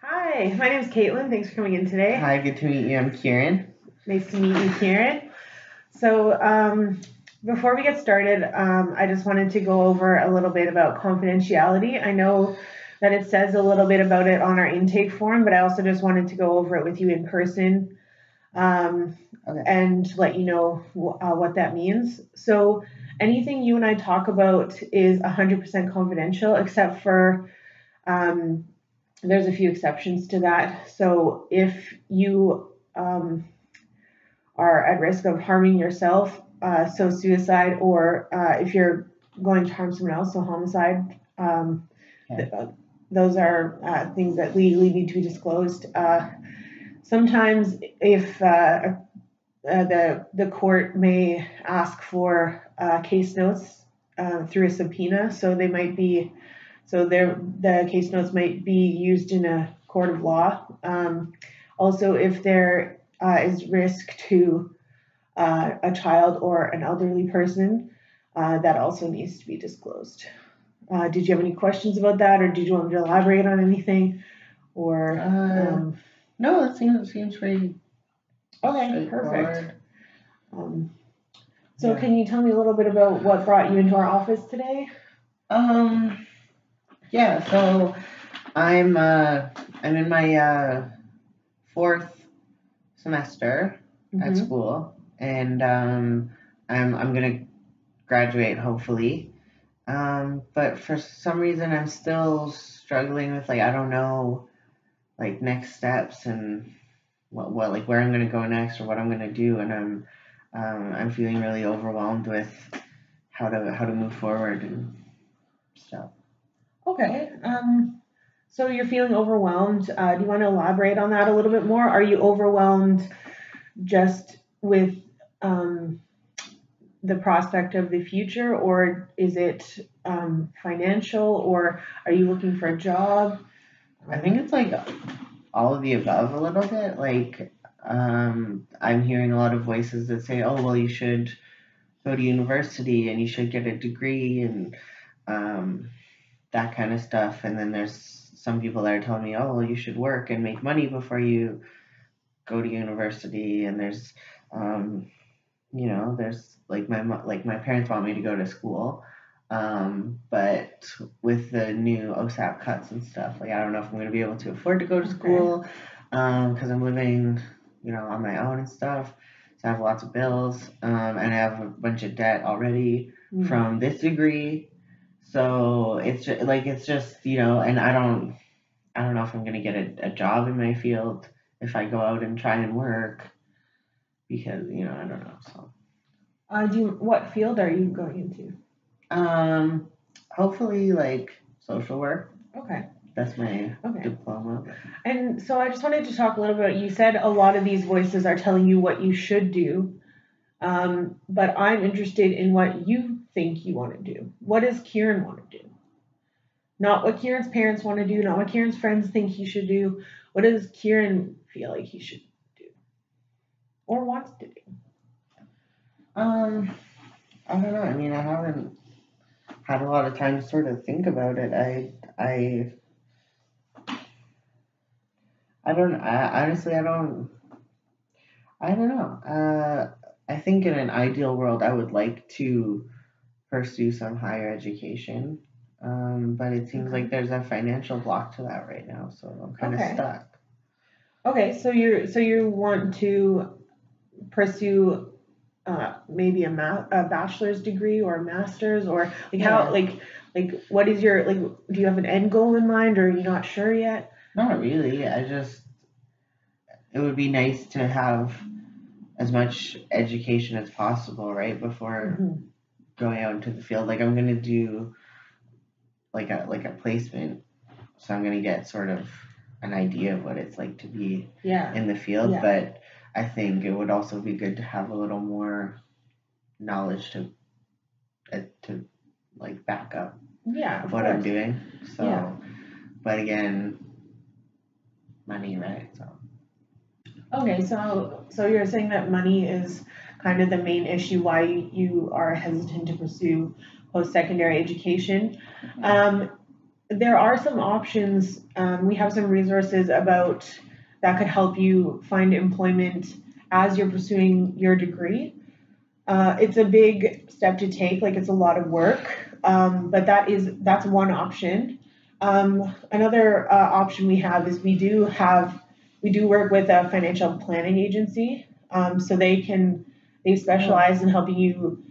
Hi, my name is Caitlin. Thanks for coming in today. Hi, good to meet you. I'm Kieran. Nice to meet you, Kieran. So, before we get started, I just wanted to go over a little bit about confidentiality. I know that it says a little bit about it on our intake form, but I also just wanted to go over it with you in person and let you know what that means. So, anything you and I talk about is 100% confidential, except for there's a few exceptions to that. So, if you are at risk of harming yourself, so suicide, or if you're going to harm someone else, so homicide. Those are things that legally need to be disclosed. Sometimes, if the court may ask for case notes through a subpoena, so they might be, the case notes might be used in a court of law. Also, if there is risk to a child or an elderly person, that also needs to be disclosed. Did you have any questions about that, or did you want me to elaborate on anything? Or no, it seems pretty. Okay, perfect. So can you tell me a little bit about what brought you into our office today? Yeah. So I'm in my fourth semester at school, and I'm gonna graduate hopefully. But for some reason I'm still struggling with, like, I don't know, like, next steps and what like where I'm gonna go next or what I'm gonna do, and I'm feeling really overwhelmed with how to move forward and stuff. Okay. So you're feeling overwhelmed. Do you want to elaborate on that a little bit more? Are you overwhelmed just with the prospect of the future, or is it financial, or are you looking for a job? I think it's like all of the above a little bit. Like, I'm hearing a lot of voices that say, oh, well, you should go to university and you should get a degree and that kind of stuff. And then there's some people that are telling me, oh, well, you should work and make money before you go to university. And there's, there's like my parents want me to go to school. But with the new OSAP cuts and stuff, like, I don't know if I'm going to be able to afford to go to school because I'm living, on my own and stuff. So I have lots of bills, and I have a bunch of debt already from this degree. So it's just, and I don't know if I'm going to get a job in my field if I go out and try and work because, I don't know. So. What field are you going into? Hopefully, like, social work. Okay. That's my diploma. And so I just wanted to talk a little bit. You said a lot of these voices are telling you what you should do, but I'm interested in what you think you want to do. What does Kieran want to do? Not what Kieran's parents want to do, not what Kieran's friends think he should do. What does Kieran feel like he should do or wants to do? I don't know. I mean, I haven't had a lot of time to sort of think about it. Honestly, I don't know. I think in an ideal world, I would like to pursue some higher education. But it seems like there's a financial block to that right now, so I'm kind of stuck. Okay, so you want to pursue maybe a bachelor's degree or a master's, or like how like what is your, like, do you have an end goal in mind, or are you not sure yet? Not really. It would be nice to have as much education as possible, right, before going out into the field. Like, I'm gonna do like a placement, so I'm gonna get sort of an idea of what it's like to be in the field. But I think it would also be good to have a little more knowledge to like back up what I'm doing. So, but again, money, right? So. Okay, so you're saying that money is kind of the main issue why you are hesitant to pursue post-secondary education. there are some options. We have some resources about that could help you find employment as you're pursuing your degree. It's a big step to take, like it's a lot of work, but that's one option. Another option we have is we do work with a financial planning agency, so they specialize in helping you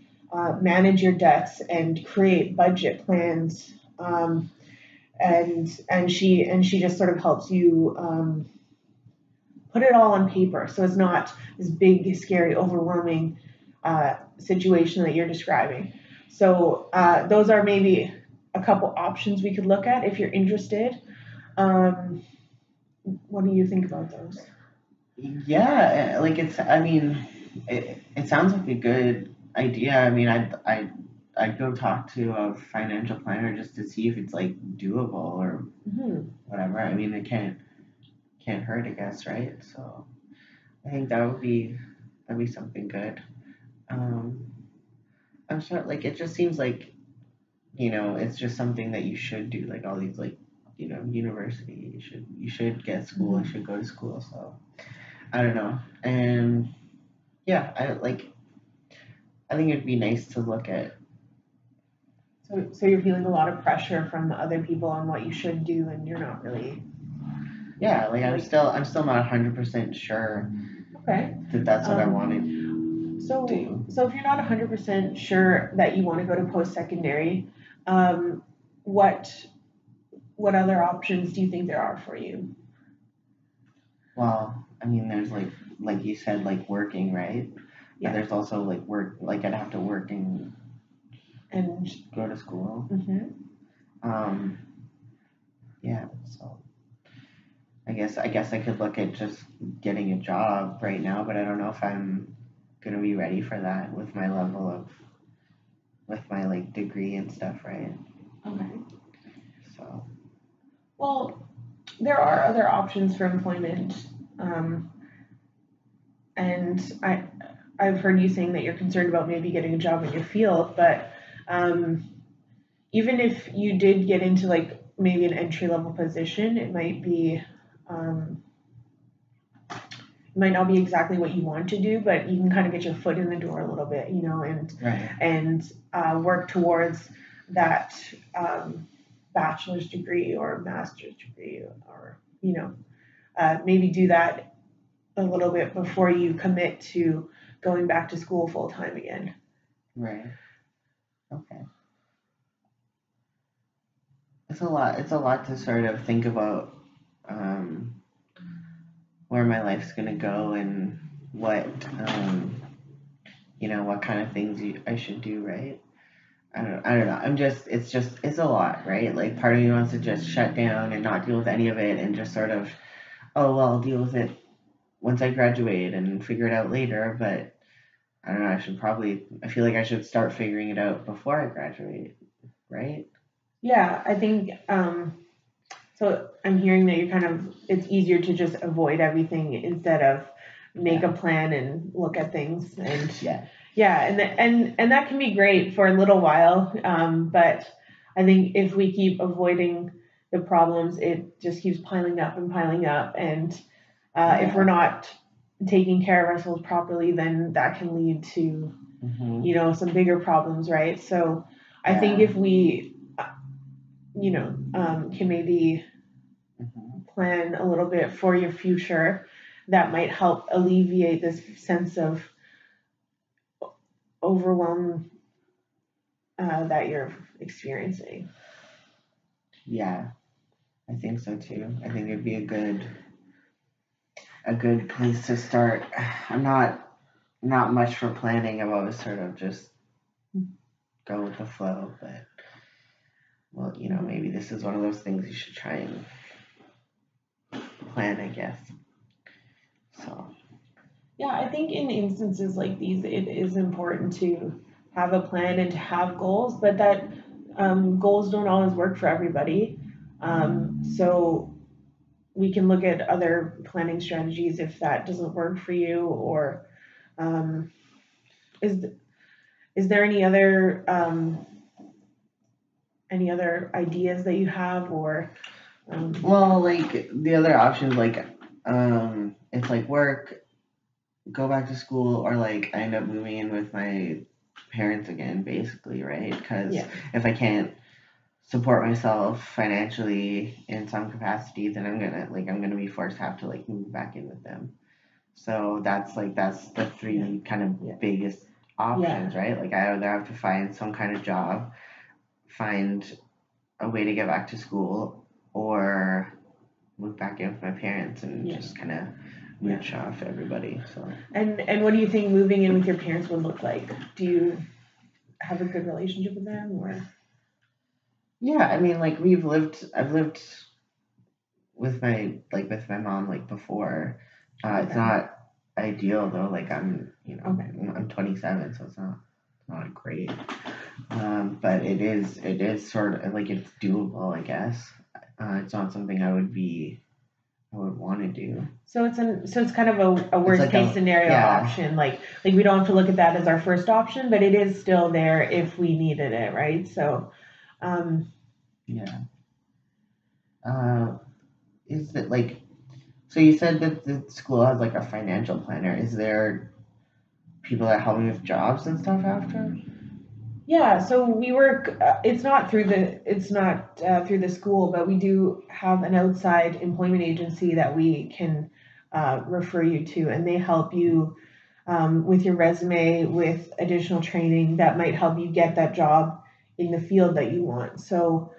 manage your debts and create budget plans. And she just sort of helps you put it all on paper, so it's not this big, scary, overwhelming situation that you're describing. So those are maybe a couple options we could look at if you're interested. Um, what do you think about those? Yeah, like I mean, it sounds like a good idea. I mean, I'd go talk to a financial planner just to see if it's like doable or Hmm. whatever. I mean, it can't hurt, I guess, right? So I think that'd be something good. Um, I'm sure, like it just seems like it's just something that you should do. Like all these like university, you should get school, you Hmm. should go to school. So I don't know, and yeah, I think it'd be nice to look at. So you're feeling a lot of pressure from other people on what you should do, and you're not really Yeah, like I'm like, still I'm still not 100% sure okay. that that's what I want to So, do. so if you're not 100% sure that you want to go to post-secondary, um, what what other options do you think there are for you? Well, I mean, there's like you said, like working, right? But Yeah. there's also like work, like I'd have to work and And go to school. mhm. Um, yeah, so I guess I could look at just getting a job right now, but I don't know if I'm gonna be ready for that with my level of with my like degree and stuff, right? Okay. So Well, there are other options for employment, um, and I've heard you saying that you're concerned about maybe getting a job in your field, but um, even if you did get into like maybe an entry level position, um, it might not be exactly what you want to do, but you can kind of get your foot in the door a little bit, right, and work towards that bachelor's degree or master's degree, or maybe do that a little bit before you commit to going back to school full time again. right, okay. It's a lot. It's a lot to sort of think about um, where my life's gonna go and what what kind of things I should do, right? I don't know. It's a lot, right? Like part of me wants to just shut down and not deal with any of it and just sort of, oh well, I'll deal with it once I graduate and figure it out later. But I don't know. I feel like I should start figuring it out before I graduate, right? Yeah, I think so. I'm hearing that it's easier to just avoid everything instead of make Yeah, a plan and look at things. And yeah, yeah, and that can be great for a little while, but I think if we keep avoiding the problems, it just keeps piling up and piling up. And if we're yeah. not taking care of ourselves properly, then that can lead to Hmm. some bigger problems, right? So I think Yeah. if we can maybe Hmm. plan a little bit for your future, that might help alleviate this sense of overwhelm that you're experiencing. Yeah, I think so too. I think it'd be a good place to start. I'm not much for planning. I've always sort of just go with the flow, but well, maybe this is one of those things you should try and plan, I guess. So Yeah, I think in instances like these, it is important to have a plan and to have goals, but that goals don't always work for everybody. So we can look at other planning strategies if that doesn't work for you, or um, is is there any other any other ideas that you have, or Well, like the other options, like it's like work, go back to school, or like I end up moving in with my parents again, basically, right? Because yeah, if I can't support myself financially in some capacity, then I'm gonna be forced to have to like move back in with them. So that's the three kind of biggest options, right? Like I either have to find some kind of job, find a way to get back to school, or move back in with my parents and just kind of mooch off everybody. So. And what do you think moving in with your parents would look like? Do you have a good relationship with them, or? Yeah, I mean, like I've lived with my mom like before. It's not ideal though. Like I'm 27, so it's not great. But it is sort of like it's doable, I guess. It's not something I would want to do. So it's kind of a worst case scenario option. Like we don't have to look at that as our first option, but it is still there if we needed it, right? So, yeah. Is it like so? You said that the school has like a financial planner. Is there people that help me with jobs and stuff after? yeah, so we work. It's not through the school, but we do have an outside employment agency that we can refer you to, and they help you with your resume, with additional training that might help you get that job in the field that you want. So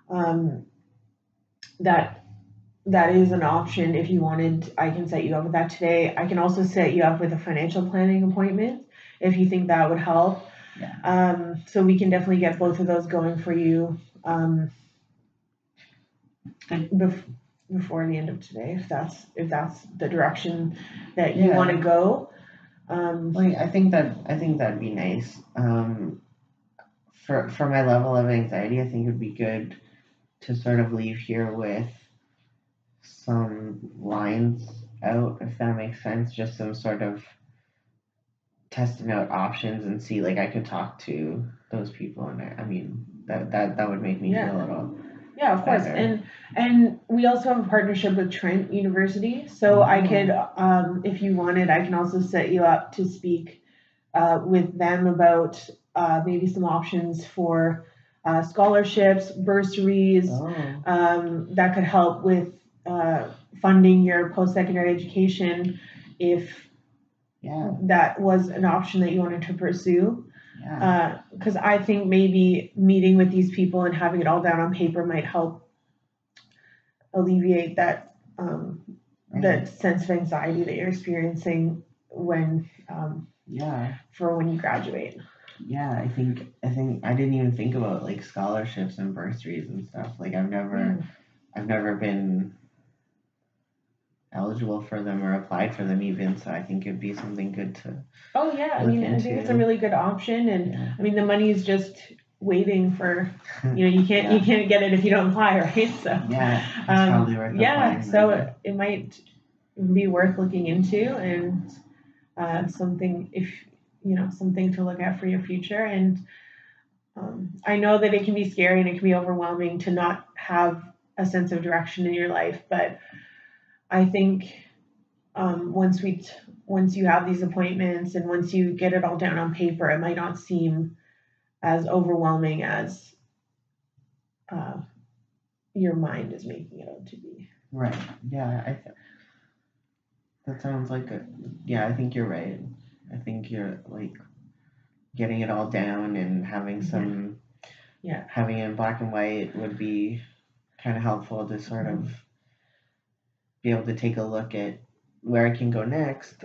um, that that is an option if you wanted. I can set you up with that today. I can also set you up with a financial planning appointment if you think that would help. Yeah. So we can definitely get both of those going for you before the end of today, if that's the direction that you want to go. Like I think that'd be nice. For my level of anxiety, I think it would be good to sort of leave here with some lines out, if that makes sense. Just some sort of testing out options and see, like I could talk to those people, and I mean that would make me feel a little. Yeah, of course. And we also have a partnership with Trent University, so I could, if you wanted, I can also set you up to speak with them about maybe some options for scholarships, bursaries, that could help with funding your post-secondary education if that was an option that you wanted to pursue. Because I think maybe meeting with these people and having it all down on paper might help alleviate that that sense of anxiety that you're experiencing when for when you graduate. Yeah, I think I didn't even think about like scholarships and bursaries and stuff. Like I've never been eligible for them or applied for them even, so I think it'd be something good to. Oh yeah, I mean, I think it's a really good option, and I mean the money is just waiting for, you can't get it if you don't apply, right? So it's probably worth applying. So it might be worth looking into, and something something to look at for your future. And I know that it can be scary and it can be overwhelming to not have a sense of direction in your life, but I think once you have these appointments and once you get it all down on paper, it might not seem as overwhelming as your mind is making it out to be. Right. Yeah. That sounds like I think you're right. I think you're like getting it all down and having some. Having it in black and white would be kind of helpful to sort of be able to take a look at where I can go next.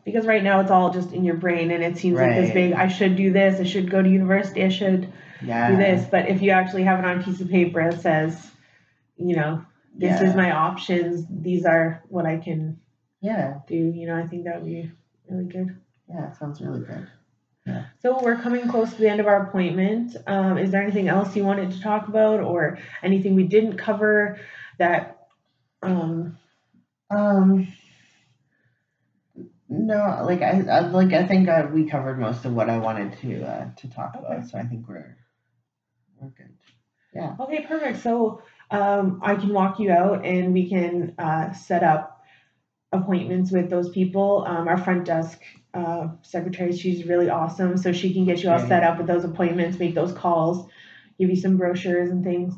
Because right now it's all just in your brain and it seems like this big, I should do this, I should go to university, I should do this. But if you actually have it on a piece of paper that says, this is my options, these are what I can do, I think that would be really good. Yeah, it sounds really good. Yeah. So we're coming close to the end of our appointment. Is there anything else you wanted to talk about or anything we didn't cover that no, like I think we covered most of what I wanted to talk about, so I think we're good. Yeah. Okay, perfect. So I can walk you out and we can set up appointments with those people. Our front desk secretary, she's really awesome. So she can get you all set Great. up with those appointments, make those calls, give you some brochures and things.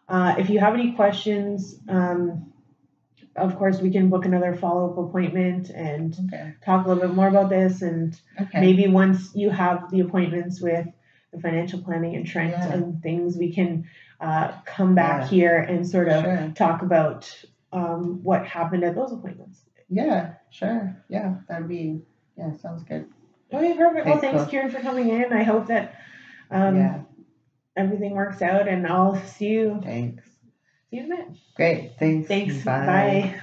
If you have any questions, of course, we can book another follow-up appointment and Okay. talk a little bit more about this. And Okay. maybe once you have the appointments with the financial planning and Trent Yeah. and things, we can come back Yeah. here and sort of Sure. talk about what happened at those appointments. Yeah, sure. Yeah, that'd be, yeah, sounds good. Okay, perfect. Well, Okay, thanks, cool. Kieran, for coming in. I hope that Yeah, everything works out, and I'll see you thanks. in a bit. Great, thanks. Thanks. Bye. Bye.